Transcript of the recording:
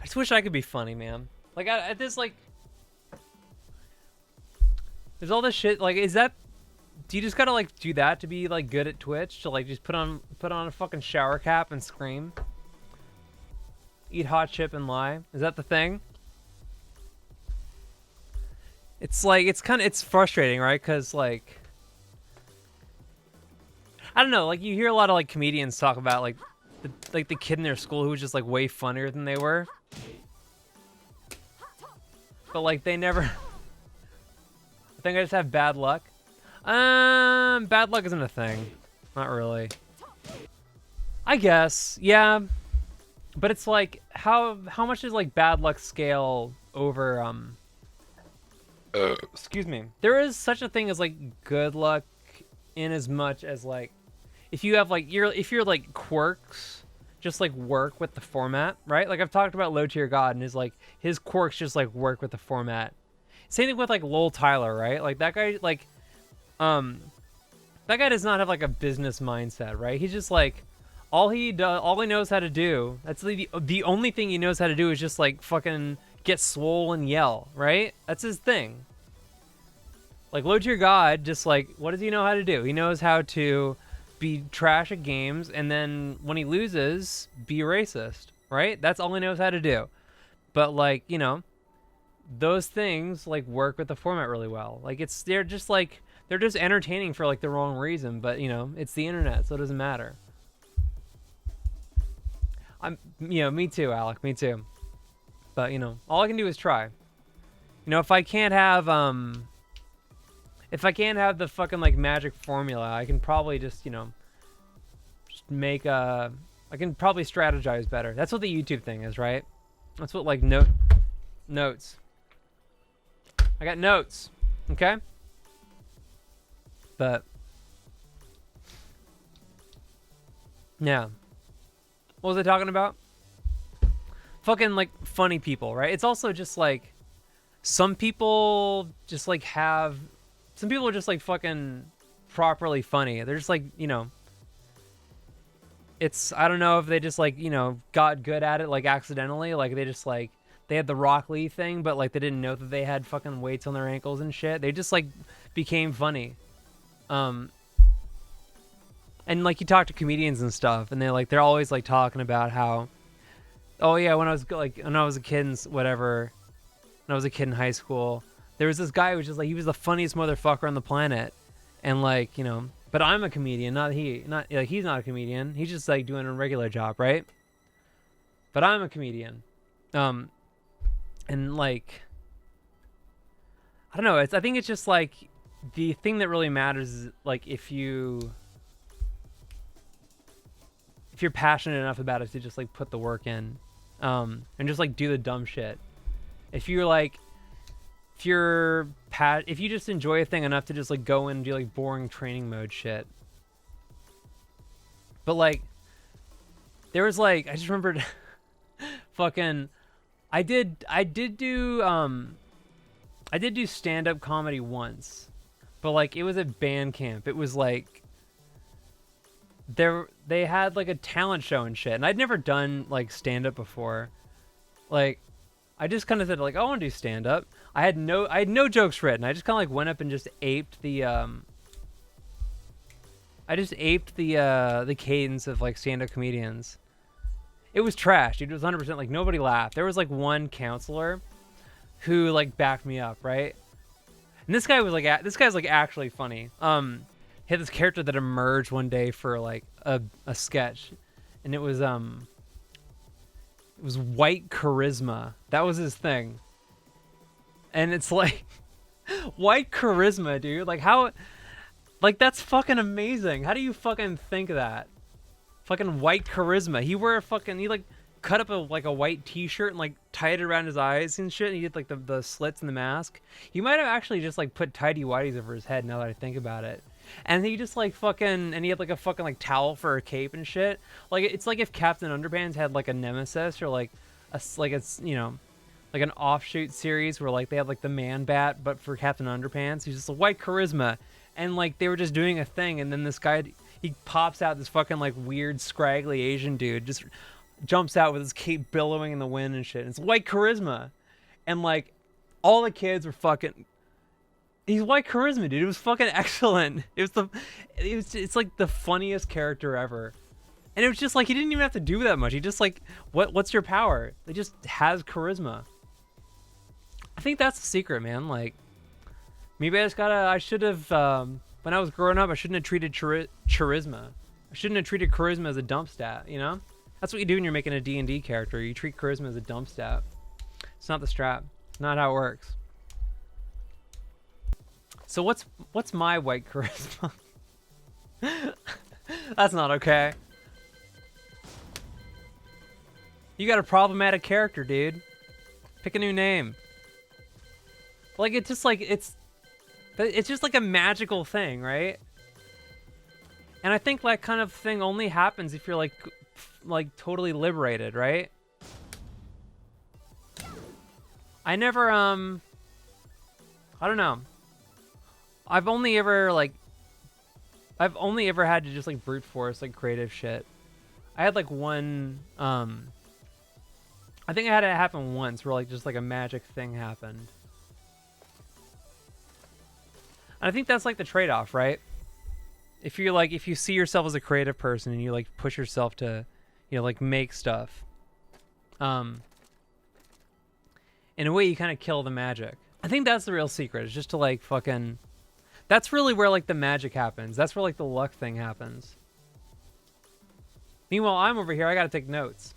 I just wish I could be funny, man. Like, there's like, there's all this shit. Like, is that? Do you just gotta like do that to be like good at Twitch? To like just put on a fucking shower cap and scream, eat hot chip and lie? Is that the thing? It's like it's frustrating, right? Because like, I don't know. Like you hear a lot of like comedians talk about like the kid in their school who was just like way funnier than they were, but like they never. I think I just have bad luck. Bad luck isn't a thing. Not really. I guess, yeah. But it's like, how much does like bad luck scale over, excuse me. There is such a thing as like good luck in as much as like, if you have like, if you're like quirks just like work with the format, right? Like I've talked about Low Tier God and his quirks just like work with the format. Same thing with like Lol Tyler, right? Like that guy, like, that guy does not have like a business mindset, right? He's just like, all he knows how to do, that's the only thing he knows how to do is just like fucking get swole and yell, right? That's his thing. Like Low Tier God, just like, what does he know how to do? He knows how to be trash at games, and then when he loses, be racist, right? That's all he knows how to do. But like, you know, those things like work with the format really well. Like they're just entertaining for like the wrong reason, but you know, it's the internet, so it doesn't matter. Me too, Alec, me too. But you know, all I can do is try. You know, if I can't have the fucking like magic formula, I can probably just, you know, just make I can probably strategize better. That's what the YouTube thing is, right? That's what like notes. I got notes, okay? But yeah, what was I talking about? Fucking like funny people, right? It's also just like some people just like some people are just like fucking properly funny. They're just like, you know, I don't know if they just like, you know, got good at it like accidentally, like they just like they had the Rock Lee thing, but like they didn't know that they had fucking weights on their ankles and shit. They just like became funny. And like you talk to comedians and stuff, and they're always like talking about how, oh yeah, when I was a kid and whatever, when I was a kid in high school, there was this guy who was just like, he was the funniest motherfucker on the planet, and like, you know, but I'm a comedian, not he's not a comedian, he's just like doing a regular job, right? But I'm a comedian, and like, I don't know, I think it's just like the thing that really matters is like if you're passionate enough about it to just like put the work in, and just like do the dumb shit. If you just enjoy a thing enough to just like go in and do like boring training mode shit. But like, there was like, I just remembered fucking, I did do stand-up comedy once, but like it was at band camp. It was like, they had like a talent show and shit, and I'd never done like stand-up before. Like, I just kind of said like, I want to do stand-up. I had no jokes written. I just kind of like went up and just aped the cadence of like stand-up comedians. It was trash, dude. It was 100% like nobody laughed. There was like one counselor who like backed me up, right? And this guy's like actually funny. He had this character that emerged one day for like a sketch, and it was white charisma. That was his thing. And it's like, white charisma, dude. Like how, like that's fucking amazing. How do you fucking think of that? Fucking white charisma. He like cut up a white t-shirt and like tied it around his eyes and shit. And he did like the slits in the mask. He might have actually just like put tighty whities over his head now that I think about it. And he just like fucking, and he had like a fucking like towel for a cape and shit. Like it's like if Captain Underpants had like a nemesis or like you know, like an offshoot series where like they had like the Man Bat, but for Captain Underpants. He's just a white charisma, and like they were just doing a thing, and then this guy, he pops out, this fucking like weird scraggly Asian dude, just jumps out with his cape billowing in the wind and shit. And it's white charisma. And like all the kids were fucking he's white charisma, dude. It was fucking excellent. It's like the funniest character ever. And it was just like he didn't even have to do that much. He just like what's your power? He just has charisma. I think that's the secret, man. Like maybe I should have when I was growing up, I shouldn't have treated charisma. I shouldn't have treated charisma as a dump stat, you know? That's what you do when you're making a D&D character. You treat charisma as a dump stat. It's not the strat. It's not how it works. So what's my white charisma? That's not okay. You got a problematic character, dude. Pick a new name. Like it's just like it's just like a magical thing, right? And I think that kind of thing only happens if you're like totally liberated, right? I never I don't know. I've only ever had to just like brute force like creative shit. I had like one I think I had it happen once where like just like a magic thing happened. And I think that's like the trade-off, right? If you see yourself as a creative person and you like push yourself to, you know, like make stuff, in a way you kind of kill the magic. I think that's the real secret, is just to like fucking, that's really where like the magic happens. That's where like the luck thing happens. Meanwhile, I'm over here, I gotta take notes.